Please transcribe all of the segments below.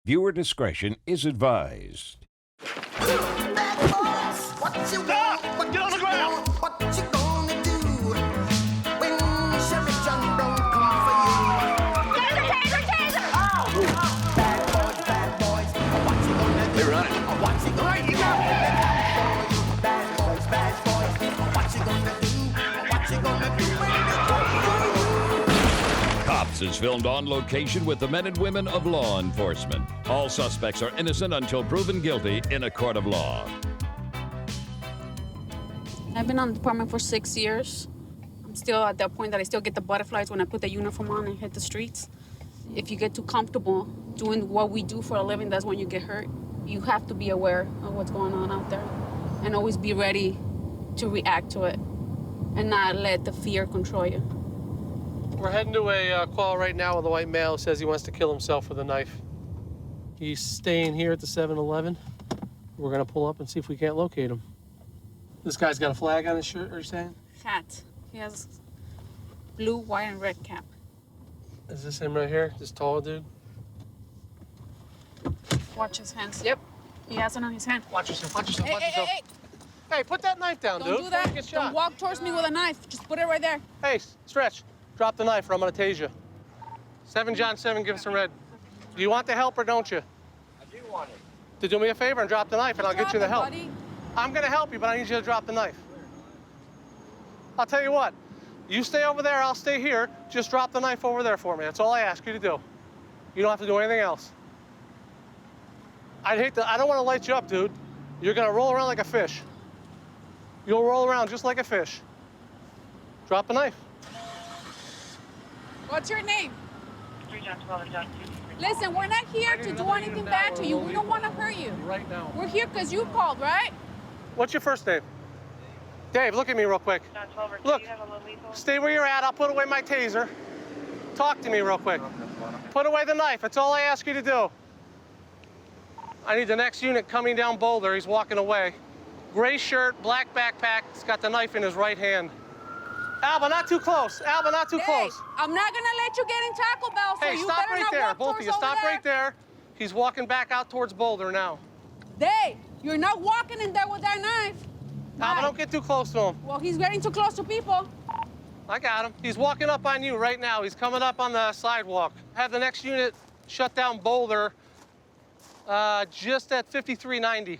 Viewer discretion is advised. Stop! Get on the ground! What you gonna do when Sheriff John Brown come for you? Taser! Oh! Bad boys, what you gonna do? They run it. What you gonna do? Bad boys, what you gonna do? What you gonna do when they come for you? Cops is filmed on location with the men and women of law enforcement. All suspects are innocent until proven guilty in a court of law. I've been on the department for 6 years. I'm still at that point that I still get the butterflies when I put the uniform on and hit the streets. If you get too comfortable doing what we do for a living, that's when you get hurt. You have to be aware of what's going on out there and always be ready to react to it and not let the fear control you. We're heading to a call right now with a white male who says he wants to kill himself with a knife. He's staying here at the 7-Eleven. We're gonna pull up and see if we can't locate him. This guy's got a flag on his shirt, are you saying? Hat. He has blue, white, and red cap. Is this him right here? This tall dude? Watch his hands. Yep. He has it on his hand. Watch yourself, watch yourself, watch Hey, yourself. hey. Hey, put that knife down, Don't dude. do before that. you get shot. Don't walk towards me with a knife. Just put it right there. Hey, Stretch, drop the knife or I'm gonna tase you. 7 John 7, give us a red. Do you want the help or don't you? I do want it. To do me a favor and drop the knife and I'll get you the help. Buddy. I'm gonna help you, but I need you to drop the knife. I'll tell you what, you stay over there, I'll stay here. Just drop the knife over there for me. That's all I ask you to do. You don't have to do anything else. I don't wanna light you up, dude. You're gonna roll around like a fish. You'll roll around just like a fish. Drop the knife. What's your name? 3 John 12 and John 2. Listen, we're not here to do anything bad to you. We don't want to hurt you. Right now. We're here because you called, right? What's your first name? Dave, look at me real quick. John 12 or 2, Look, you have a little lethal? stay where you're at. I'll put away my taser. Talk to me real quick. Put away the knife. That's all I ask you to do. I need the next unit coming down Boulder. He's walking away. Gray shirt, black backpack. He's got the knife in his right hand. Alba, not too close. Alba, not too close. I'm not going to let you get in Taco Bell, so Hey, you stop better right not there. walk Both of towards you, over stop there. right there. He's walking back out towards Boulder now. Dave, you're not walking in there with that knife. Alba, Why? don't get too close to him. Well, he's getting too close to people. I got him. He's walking up on you right now. He's coming up on the sidewalk. Have the next unit shut down Boulder just at 5390.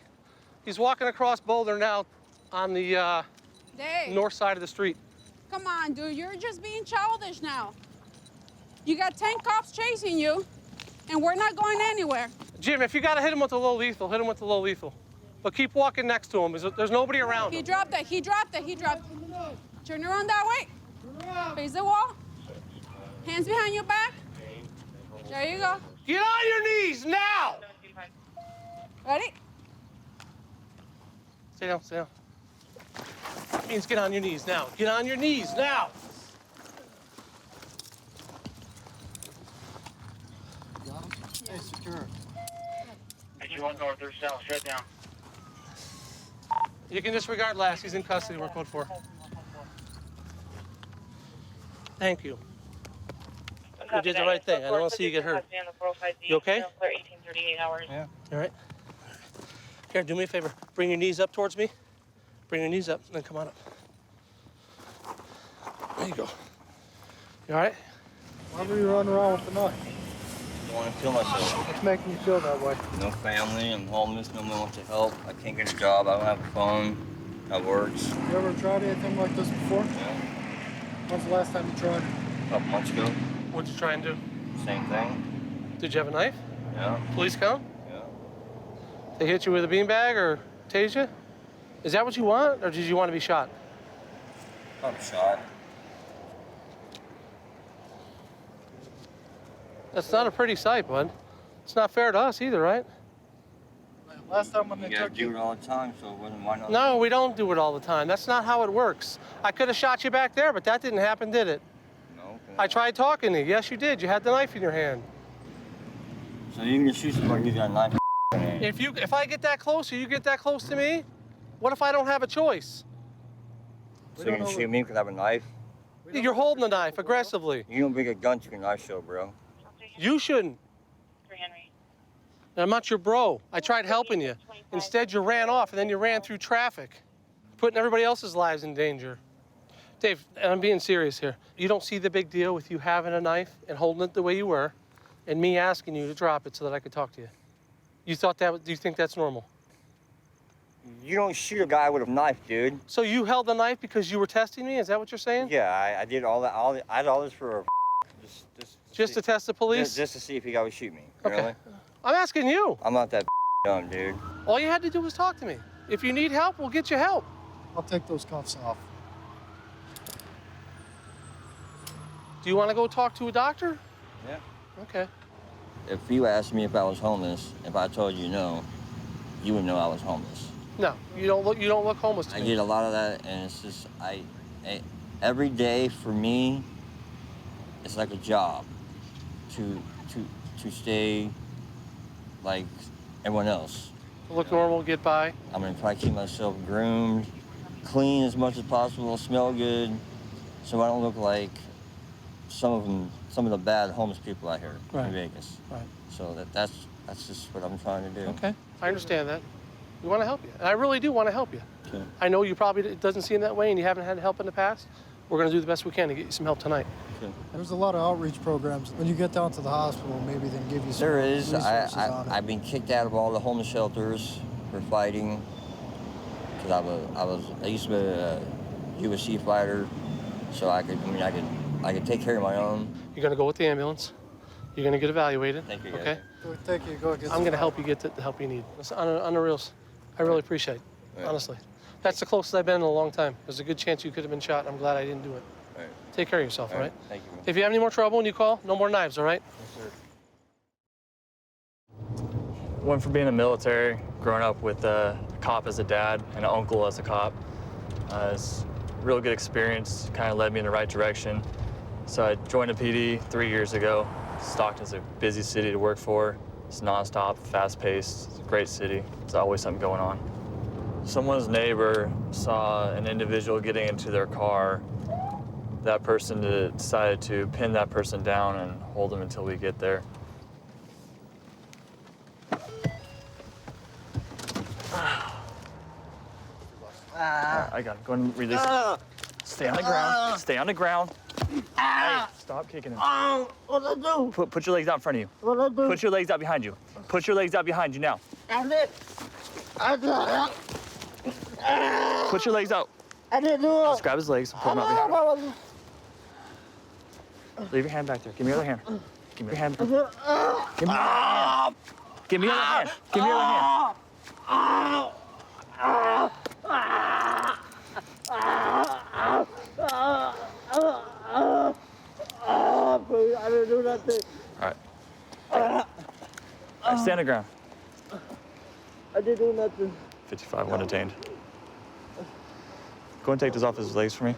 He's walking across Boulder now on the Dave, north side of the street. come on, dude. You're just being childish now. You got 10 cops chasing you, and we're not going anywhere. Jim, if you got to hit him with a low lethal, hit him with the low lethal. But keep walking next to him. There's nobody around He him. dropped it. He dropped it. He dropped it. Turn around that way. Face the wall. Hands behind your back. There you go. Get on your knees now! Ready? Stay down, stay down. That means get on your knees now. Get on your knees now! Hey, secure. Actually, 1 north or south, shut down. You can disregard last. He's in custody. We're code 4. Thank you. You did the right thing. I don't want to see you get hurt. You okay? 1838 hours. Yeah. All right. Here, do me a favor. Bring your knees up towards me. Bring your knees up, and then come on up. There you go. You all right? Why were you running around with the knife? I want to kill myself. What's making you feel that way? No family, I'm homeless, no one wants to help. I can't get a job, I don't have a phone. That works. You ever tried anything like this before? Yeah. When's the last time you tried it? A couple months ago, What'd you try and do? same thing. Did you have a knife? Yeah. Police come? Yeah. They hit you with a beanbag or tase you? Is that what you want, or did you want to be shot? I'm shot. That's not a pretty sight, bud. It's not fair to us either, right? Last time when You they guys took do you, it all the time, so why not? No, we don't do it all the time. That's not how it works. I could have shot you back there, but that didn't happen, did it? No. I tried talking to you. Yes, you did. You had the knife in your hand. So you can just shoot somebody, you got a knife in your hand. If I get that close or you get that close to me, what if I don't have a choice? So you're gonna shoot me because I have a knife? You're holding the knife aggressively. You don't bring a gun to your knife show, bro. You shouldn't. For Henry. And I'm not your bro. I tried helping you. Instead, you ran off, and then you ran through traffic, putting everybody else's lives in danger. Dave, and I'm being serious here. You don't see the big deal with you having a knife and holding it the way you were, and me asking you to drop it so that I could talk to you. You thought that, do you think that's normal? You don't shoot a guy with a knife, dude. So you held the knife because you were testing me? Is that what you're saying? Yeah, I did all that. I did all this for Just to test the police? Just to see if he would shoot me. Okay. Really? I'm asking you. I'm not that dumb, dude. All you had to do was talk to me. If you need help, we'll get you help. I'll take those cuffs off. Do you want to go talk to a doctor? Yeah. Okay. If you asked me if I was homeless, if I told you no, you would know I was homeless. No, you don't look homeless to I me. get a lot of that, and it's just every day for me, it's like a job to stay like everyone else. Look normal, get by. I'm gonna try to keep myself groomed, clean as much as possible, smell good, so I don't look like some of the bad homeless people out here in Vegas. Right. So that's just what I'm trying to do. Okay, I understand that. We want to help you, and I really do want to help you. Okay. I know you probably, it doesn't seem that way, and you haven't had help in the past. We're going to do the best we can to get you some help tonight. Okay. There's a lot of outreach programs. When you get down to the hospital, maybe they can give you some There is. resources on it. I've been kicked out of all the homeless shelters for fighting. Cause I used to be a UFC fighter, so I could take care of my own. You're going to go with the ambulance. You're going to get evaluated. Thank you, guys. Okay. Thank you. Go get I'm going to help you get the help you need. Listen, on the reals, I really appreciate it. Right. Honestly, that's the closest I've been in a long time. There's a good chance you could have been shot. I'm glad I didn't do it. All right. Take care of yourself, all right? Thank you. If you have any more trouble when you call, no more knives, all right? Yes, sir. Went from being in the military, growing up with a cop as a dad and an uncle as a cop. It's a real good experience, kind of led me in the right direction. So I joined the PD 3 years ago. Stockton's a busy city to work for. It's nonstop, fast-paced, it's a great city. There's always something going on. Someone's neighbor saw an individual getting into their car. That person decided to pin that person down and hold them until we get there. I got it. Go ahead and release it. Stay on the ground. Stay on the ground. Hey, stop kicking him. What I do? Put your legs out in front of you. What I do? Put your legs out behind you. Put your legs out behind you now. I did. I did. Put your legs out. I didn't do it. Just grab his legs and pull him out behind you. Leave your hand back there. Give me your other hand. Give me your hand. Give me your other hand. Give me your other hand. Give me your other hand. I didn't do nothing. All right. All right, stand on the ground. I didn't do nothing. 55, one detained. Go and take those off his legs for me.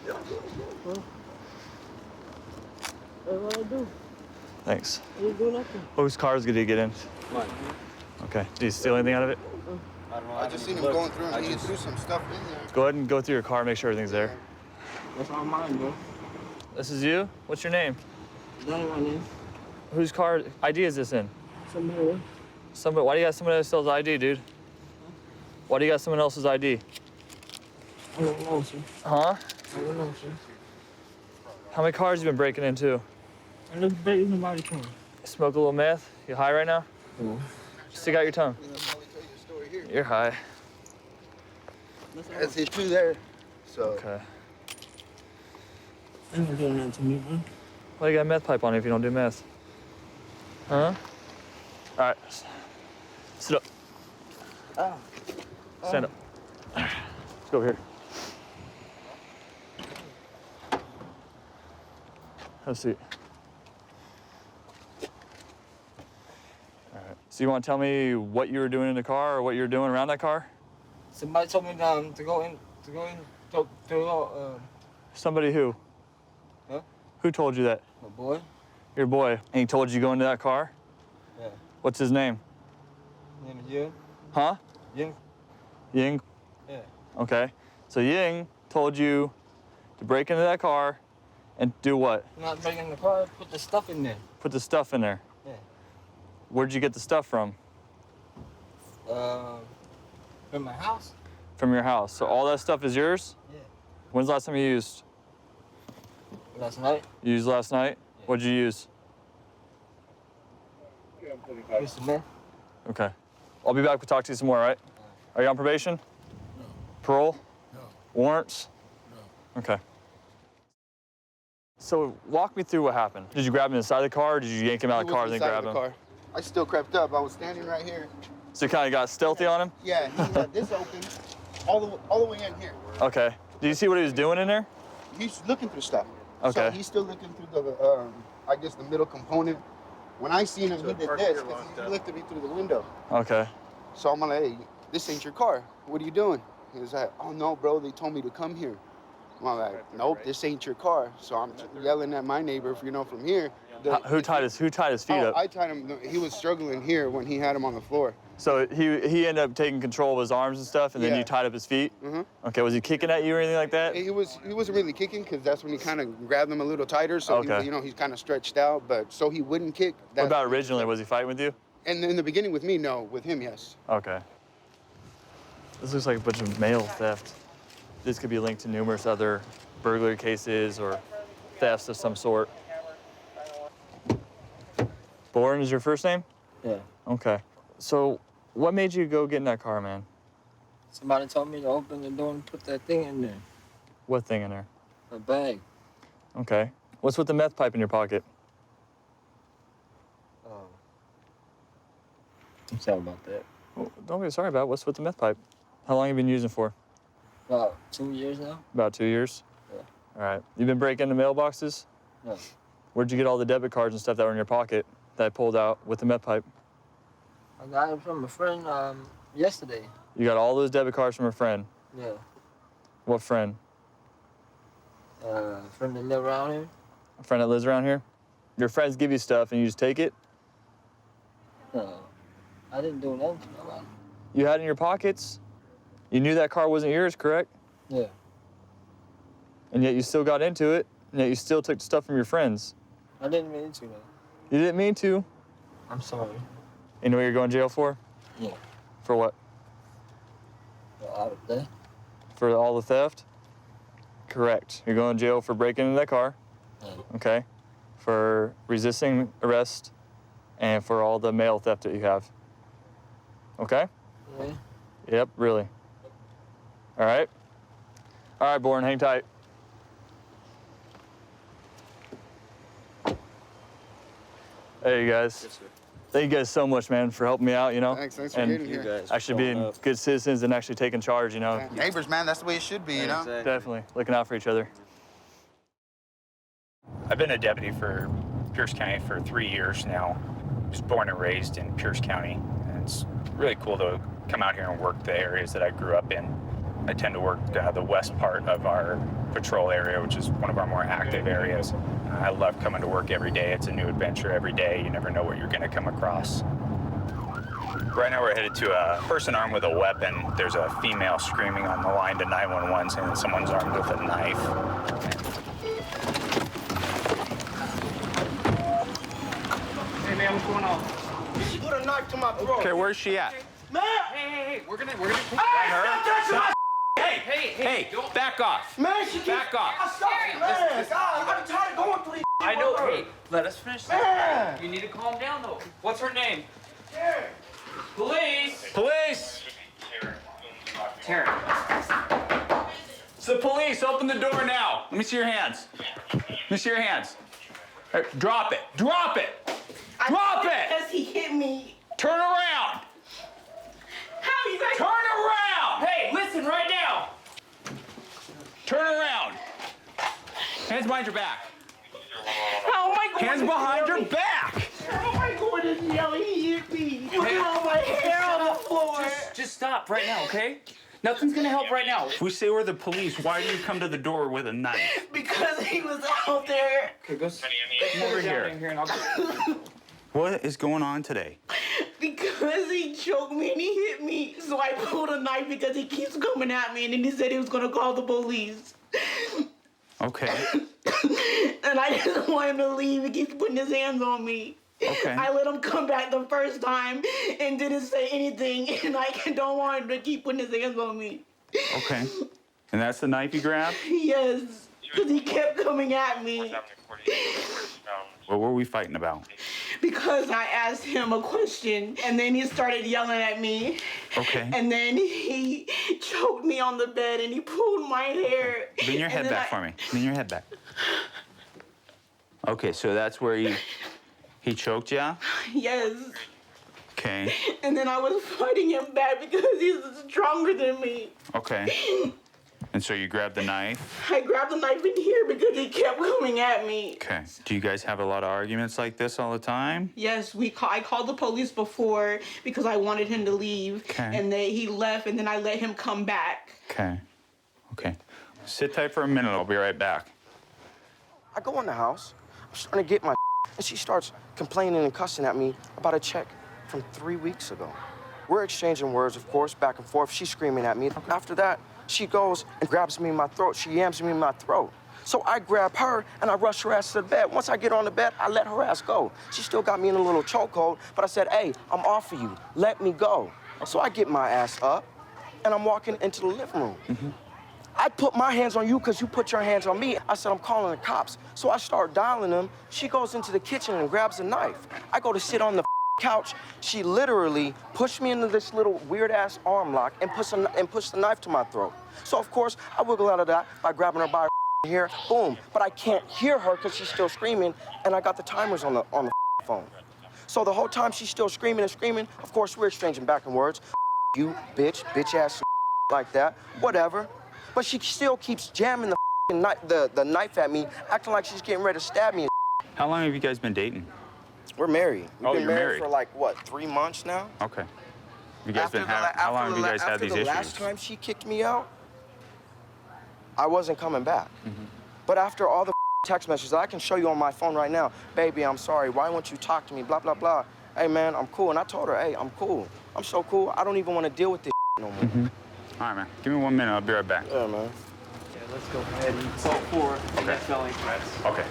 That's what I do. Thanks. I didn't do nothing. Whose cars did he get in? Mine. Okay. Did he steal anything out of it? I just seen him going through and he threw some stuff in there. Go ahead and go through your car, make sure everything's there. That's all mine, bro. This is you? What's your name? That ain't my name. Whose car ID is this in? Somebody. Somebody. Why do you got someone else's ID, dude? Why do you got someone else's ID? I don't know, sir. Huh? I don't know, sir. How many cars you been breaking into? I just bet you nobody can. Smoke a little meth? You high right now? No. Stick out your tongue. You're high. That's his two there. So Okay. Ain't gonna do nothing to me, man. Why you got a meth pipe on you if you don't do meth? Huh? All right. Sit up. Stand up. Let's go over here. Have a seat. All right. So you want to tell me what you were doing in the car or what you were doing around that car? Somebody told me to go in, Somebody who? Huh? Who told you that? my boy. Your boy. And he told you to go into that car? Yeah. What's his name? His name is Ying. Huh? Ying. Ying? Yeah. Okay. So Ying told you to break into that car And do what? I'm not breaking the car. Put the stuff in there. Put the stuff in there. Yeah. Where'd you get the stuff from? From my house. From your house. So all that stuff is yours? Yeah. When's the last time you used? Last night. You used last night? Yeah. What'd you use? Used some meth. Okay. I'll be back to talk to you some more, all right? Are you on probation? No. Parole? No. Warrants? No. Okay. So walk me through what happened. Did you grab him inside the car, or did you yank him out of the car and then grab him? Car. I still crept up. I was standing right here. So you kind of got stealthy on him? Yeah, he had this open all the way in here. Okay. Did you see what he was doing in there? He's looking through stuff. Okay. So he's still looking through the, I guess, the middle component. When I seen him, he did this, because he lifted me through the window. Okay. So I'm like, hey, this ain't your car. What are you doing? He was like, oh, no, bro, they told me to come here. I'm like, nope, this ain't your car. So I'm yelling at my neighbor, from here. Who tied his feet up? I tied him. He was struggling here when he had him on the floor. So he ended up taking control of his arms and stuff, and then you tied up his feet? Mm-hmm. Okay, was he kicking at you or anything like that? He wasn't really kicking, because that's when he kind of grabbed him a little tighter. So, he's kind of stretched out, but so he wouldn't kick. What about originally? Was he fighting with you? And in the beginning with me, no. With him, yes. Okay. This looks like a bunch of mail theft. This could be linked to numerous other burglary cases or thefts of some sort. Bourne is your first name? Yeah. Okay. So what made you go get in that car, man? Somebody told me to open the door and put that thing in there. What thing in there? A bag. Okay. What's with the meth pipe in your pocket? I'm sorry about that. Well, don't be sorry about it. What's with the meth pipe? How long have you been using for? About 2 years now. About 2 years? Yeah. All right. You've been breaking into mailboxes? No. Where'd you get all the debit cards and stuff that were in your pocket that I pulled out with the meth pipe? I got it from a friend yesterday. You got all those debit cards from a friend? Yeah. What friend? Friend that live around here. A friend that lives around here? Your friends give you stuff and you just take it? No. I didn't do nothing to nobody. You had it in your pockets? You knew that car wasn't yours, correct? Yeah. And yet you still got into it, and yet you still took stuff from your friends. I didn't mean to, though. You didn't mean to? I'm sorry. You know what you're going to jail for? Yeah. For what? Out of that. For all the theft? Correct. You're going to jail for breaking into that car. Yeah. Okay. For resisting arrest and for all the mail theft that you have. Okay? Yeah. Yep, really. All right? All right, Bourne, hang tight. Hey, you guys. Yes, sir. Thank you guys so much, man, for helping me out, you know? Thanks for and getting here. Guys actually being good citizens and actually taking charge, you know? Yeah. Neighbors, man, that's the way it should be, you know? Exactly. Definitely. Looking out for each other. I've been a deputy for Pierce County for 3 years now. I was born and raised in Pierce County, and it's really cool to come out here and work the areas that I grew up in. I tend to work the west part of our patrol area, which is one of our more active areas. I love coming to work every day. It's a new adventure every day. You never know what you're going to come across. Right now we're headed to a person armed with a weapon. There's a female screaming on the line to 911 saying that someone's armed with a knife. Hey man, what's going on? She put a knife to my throat. Okay, where's she at? Man! Hey, we're gonna take Hey, stop touching my Hey, back off. Man, she Back off. Stop, man. God, I'm tired of going through these. I know. Hey, let us finish this. Man. You need to calm down though. What's her name? Here. Police. Police! Taryn. It's the police. Open the door now. Let me see your hands. Let me see your hands. Hey, drop it. Drop it. Drop it. Because he hit me. Turn around. How you guys? Turn around. Hey, listen right now. Turn around. Hands behind your back. How am I going Hands to behind yell? your back. How am I going to yell? He hit me. Look at all my hair on the floor. Just stop right now, okay? Nothing's gonna help right now. If we say we're the police, why do you come to the door with a knife? Because he was out there. Okay, go over here. And I'll What is going on today? Because he choked me and he hit me. So I pulled a knife because he keeps coming at me and then he said he was gonna call the police. Okay. and I didn't want him to leave. He keeps putting his hands on me. Okay. I let him come back the first time and didn't say anything, and I don't want him to keep putting his hands on me. Okay. And that's the knife you grabbed? Yes, because he kept coming at me. What were we fighting about? Because I asked him a question, and then he started yelling at me. Okay. And then he choked me on the bed, and he pulled my hair. Bring your head back for me. Bring your head back. Okay, so that's where he choked you? Yes. Okay. And then I was fighting him back because he's stronger than me. Okay. And so you grabbed the knife? I grabbed the knife in here because he kept coming at me. Okay. Do you guys have a lot of arguments like this all the time? Yes, I called the police before because I wanted him to leave. Okay. And he left, and then I let him come back. Okay. Okay. Sit tight for a minute. I'll be right back. I go in the house. I'm starting to get my and she starts complaining and cussing at me about a check from 3 weeks ago. We're exchanging words, of course, back and forth. She's screaming at me. After that, she goes and grabs me in my throat. She yams me in my throat. So I grab her and I rush her ass to the bed. Once I get on the bed, I let her ass go. She still got me in a little chokehold, but I said, hey, I'm off of you. Let me go. So I get my ass up and I'm walking into the living room. I put my hands on you because you put your hands on me. I said, I'm calling the cops. So I start dialing them. She goes into the kitchen and grabs a knife. I go to sit on the couch. She literally pushed me into this little weird-ass arm lock and pushed the knife to my throat. So, of course, I wiggle out of that by grabbing her by her here, boom. But I can't hear her because she's still screaming, and I got the timers on the phone. So the whole time she's still screaming and screaming, of course, we're exchanging back and words. You, bitch-ass like that, whatever. But she still keeps jamming the knife at me, acting like she's getting ready to stab me. How long have you guys been dating? We're married. We've been you're married for like, what, 3 months now? Okay. You guys how long have you guys had these issues? After the last time she kicked me out, I wasn't coming back. But after all the text messages, I can show you on my phone right now, baby, I'm sorry, why won't you talk to me, blah, blah, blah. Hey, man, I'm cool. And I told her, hey, I'm cool. I'm so cool, I don't even want to deal with this no more. All right, man. Give me 1 minute. I'll be right back. Yeah, man. Okay, let's go ahead and salt for next felony threats. Okay.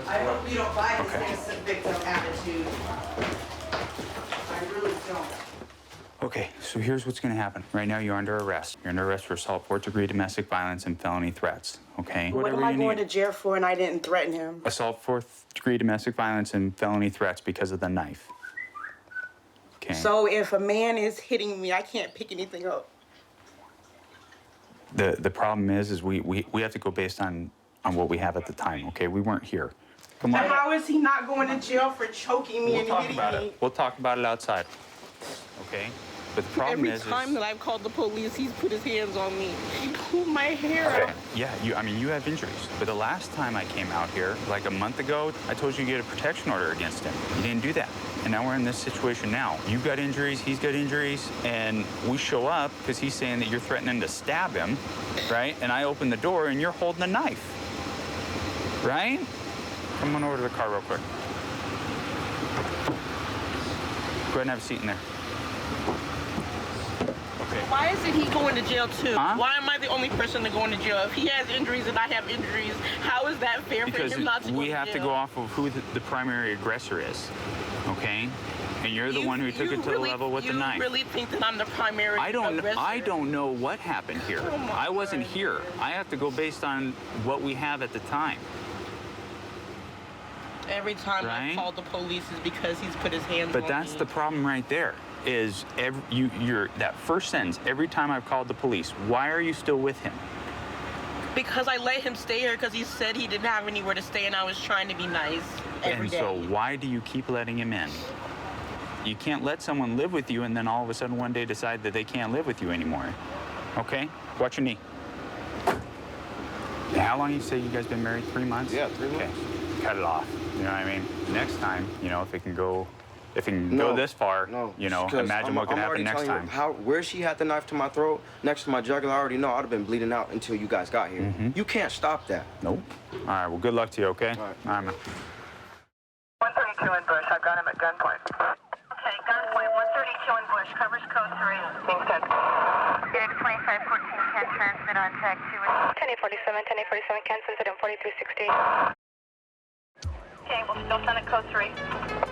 I hope you don't buy this innocent victim attitude. I really don't. Okay, so here's what's going to happen. Right now, you're under arrest. You're under arrest for assault, fourth-degree domestic violence, and felony threats, okay? What am I going to jail for and I didn't threaten him? Assault, fourth-degree domestic violence, and felony threats because of the knife. Okay. So if a man is hitting me, I can't pick anything up. The problem is we have to go based on what we have at the time, okay? We weren't here. Come on. But how is he not going to jail for choking me and hitting me? We'll talk about it outside, okay? But the problem Every time that I've called the police, he's put his hands on me. He pulled my hair out. Yeah, you have injuries. But the last time I came out here, like a month ago, I told you to get a protection order against him. You didn't do that. And now we're in this situation now. You've got injuries, he's got injuries, and we show up because he's saying that you're threatening to stab him, right? And I open the door and you're holding a knife, right? Come on over to the car real quick. Go ahead and have a seat in there. Why isn't he going to jail too? Huh? Why am I the only person to go into jail? If he has injuries and I have injuries, how is that fair for him not to go to jail? We have to go off of who the primary aggressor is, okay? And you're the one who took it to the level with the knife. You really think that I'm the primary aggressor? I don't know what happened here. I wasn't here. I have to go based on what we have at the time. Every time I call the police is because he's put his hands on me. But that's the problem right there. Is that first sentence, every time I've called the police, why are you still with him? Because I let him stay here because he said he didn't have anywhere to stay and I was trying to be nice every day. And so why do you keep letting him in? You can't let someone live with you and then all of a sudden one day decide that they can't live with you anymore. Okay? Watch your knee. How long you say you guys been married? 3 months? Yeah, 3 months. Okay. Cut it off. You know what I mean? Next time, if it can go go this far, imagine what can happen next time. Where she had the knife to my throat, next to my jugular, I already know I'd have been bleeding out until you guys got here. You can't stop that. Nope. All right, well, good luck to you, okay? All right, man. 132 in Bush. I've got him at gunpoint. Okay, gunpoint. 132 in Bush. Covers code 3. Being sent. Phoenix 2514 can transmit on tag 2. 10847, 10847 can send it on 4360. Okay, we'll still send it code 3.